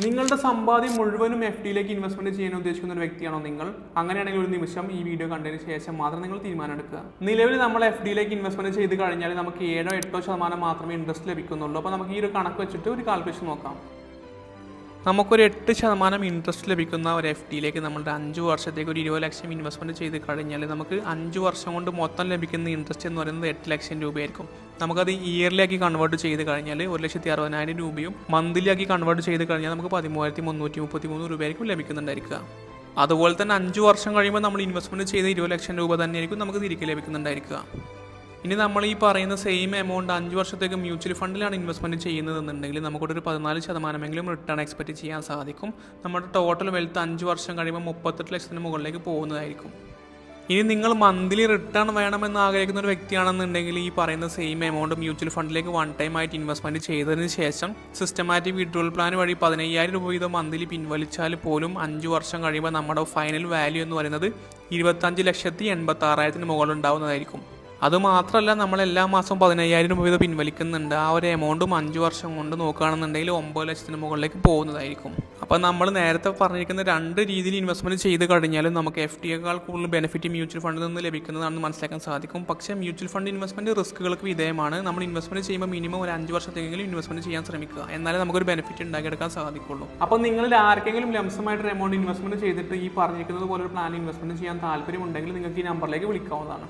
നിങ്ങളുടെ സമ്പാദ്യം മുഴുവനും എഫ് ഡിയിലേക്ക് ഇൻവെസ്റ്റ്മെന്റ് ചെയ്യാൻ ഉദ്ദേശിക്കുന്ന ഒരു വ്യക്തിയാണോ നിങ്ങൾ? അങ്ങനെയാണെങ്കിൽ ഒരു നിമിഷം ഈ വീഡിയോ കണ്ടതിന് ശേഷം മാത്രം നിങ്ങൾ തീരുമാനം എടുക്കുക. നിലവിൽ നമ്മൾ എഫ് ഡിയിലേക്ക് ഇൻവെസ്റ്റ്മെന്റ് ചെയ്ത് കഴിഞ്ഞാൽ നമുക്ക് 7-8% മാത്രമേ ഇൻട്രസ്റ്റ് ലഭിക്കുന്നുള്ളൂ. അപ്പോൾ നമുക്ക് ഈ ഒരു കണക്ക് വെച്ചിട്ട് ഒരു കാൽക്കുലേഷൻ നോക്കാം. നമുക്കൊരു 8% ഇൻട്രസ്റ്റ് ലഭിക്കുന്ന ഒരു എഫ് ഡിയിലേക്ക് നമ്മളുടെ 5 വർഷത്തേക്ക് ഒരു 20 ലക്ഷം ഇൻവെസ്റ്റ്മെൻറ്റ് ചെയ്ത് കഴിഞ്ഞാൽ നമുക്ക് 5 വർഷം കൊണ്ട് മൊത്തം ലഭിക്കുന്ന ഇൻട്രസ്റ്റ് എന്ന് പറയുന്നത് 8 ലക്ഷം രൂപയായിരിക്കും. നമുക്കത് ഇയർലി ആക്കി കൺവേർട്ട് ചെയ്ത് കഴിഞ്ഞാൽ 1,60,000 രൂപയും മന്ത്ലി ആക്കി കൺവേർട്ട് ചെയ്ത് കഴിഞ്ഞാൽ നമുക്ക് 13,333 രൂപയായിരിക്കും ലഭിക്കുന്നുണ്ടായിരിക്കുക. അതുപോലെ തന്നെ 5 വർഷം കഴിയുമ്പോൾ നമ്മൾ ഇൻവെസ്റ്റ്മെൻറ്റ് ചെയ്ത് 20 ലക്ഷം രൂപ തന്നെയായിരിക്കും നമുക്ക് തിരികെ ലഭിക്കുന്നുണ്ടായിരിക്കുക. ഇനി നമ്മൾ ഈ പറയുന്ന സെയിം എമൗണ്ട് 5 വർഷത്തേക്ക് മ്യൂച്വൽ ഫണ്ടിലാണ് ഇൻവെസ്റ്റ്മെൻറ്റ് ചെയ്യുന്നതെന്നുണ്ടെങ്കിൽ നമുക്കൊരു 14% റിട്ടേൺ എക്സ്പെക്റ്റ് ചെയ്യാൻ സാധിക്കും. നമ്മുടെ ടോട്ടൽ വെൽത്ത് 5 വർഷം കഴിയുമ്പോൾ 38 ലക്ഷത്തിന് മുകളിലേക്ക് പോകുന്നതായിരിക്കും. ഇനി നിങ്ങൾ മന്ത്ലി റിട്ടേൺ വേണമെന്ന് ആഗ്രഹിക്കുന്ന ഒരു വ്യക്തിയാണെന്നുണ്ടെങ്കിൽ ഈ പറയുന്ന സെയിം എമൗണ്ട് മ്യൂച്വൽ ഫണ്ടിലേക്ക് വൺ ടൈം ആയിട്ട് ഇൻവെസ്റ്റ്മെൻറ്റ് ചെയ്തതിന് ശേഷം സിസ്റ്റമാറ്റിക് വിഡ്രോവൽ പ്ലാൻ വഴി 15,000 രൂപ വീതം മന്ത്ലി പിൻവലിച്ചാൽ പോലും 5 വർഷം കഴിയുമ്പോൾ നമ്മുടെ ഫൈനൽ വാല്യൂ എന്ന് പറയുന്നത് 25,86,000 മുകളിലുണ്ടാവുന്നതായിരിക്കും. അതുമാത്രമല്ല, നമ്മൾ എല്ലാ മാസവും 15,000 രൂപ വീതം പിൻവലിക്കുന്നുണ്ട്. ആ ഒരു എമൗണ്ടും 5 വർഷം കൊണ്ട് നോക്കുകയാണെന്നുണ്ടെങ്കിൽ 9 ലക്ഷത്തിന് മുകളിലേക്ക് പോകുന്നതായിരിക്കും. അപ്പോൾ നമ്മൾ നേരത്തെ പറഞ്ഞിരിക്കുന്ന 2 രീതിയിൽ ഇൻവെസ്റ്റ്മെൻറ്റ് ചെയ്ത് കഴിഞ്ഞാലും നമുക്ക് എഫ് ഡിയേക്കാൾ കൂടുതൽ ബെനിഫിറ്റ് മ്യൂച്വൽ ഫണ്ടിൽ നിന്ന് ലഭിക്കുന്നതാണെന്ന് മനസ്സിലാക്കാൻ സാധിക്കും. പക്ഷേ മ്യൂച്വൽ ഫണ്ട് ഇൻവെസ്റ്റ്മെൻറ്റ് റിസ്ക്കുകൾക്ക് വിധേയമാണ്. നമ്മൾ ഇൻവെസ്റ്റ്മെൻറ്റ് ചെയ്യുമ്പോൾ മിനിമം ഒരു 5 വർഷത്തേക്കെങ്കിലും ഇൻവെസ്റ്റ്മെൻറ്റ് ചെയ്യാൻ ശ്രമിക്കുക. എന്നാലേ നമുക്കൊരു ബെനിഫിറ്റ് ഉണ്ടാക്കിയെടുക്കാൻ സാധിക്കുള്ളൂ. അപ്പോൾ നിങ്ങളിൽ ആർക്കെങ്കിലും ലംസമായിട്ടൊരു എമൗണ്ട് ഇൻവെസ്റ്റ്മെൻറ്റ് ചെയ്തിട്ട് ഈ പറഞ്ഞിരിക്കുന്നത് പോലെ ഒരു പ്ലാൻ ഇൻവെസ്റ്റ്മെൻറ്റ് ചെയ്യാൻ താല്പര്യമുണ്ടെങ്കിൽ നിങ്ങൾക്ക് ഈ നമ്പറിലേക്ക് വിളിക്കാവുന്നതാണ്.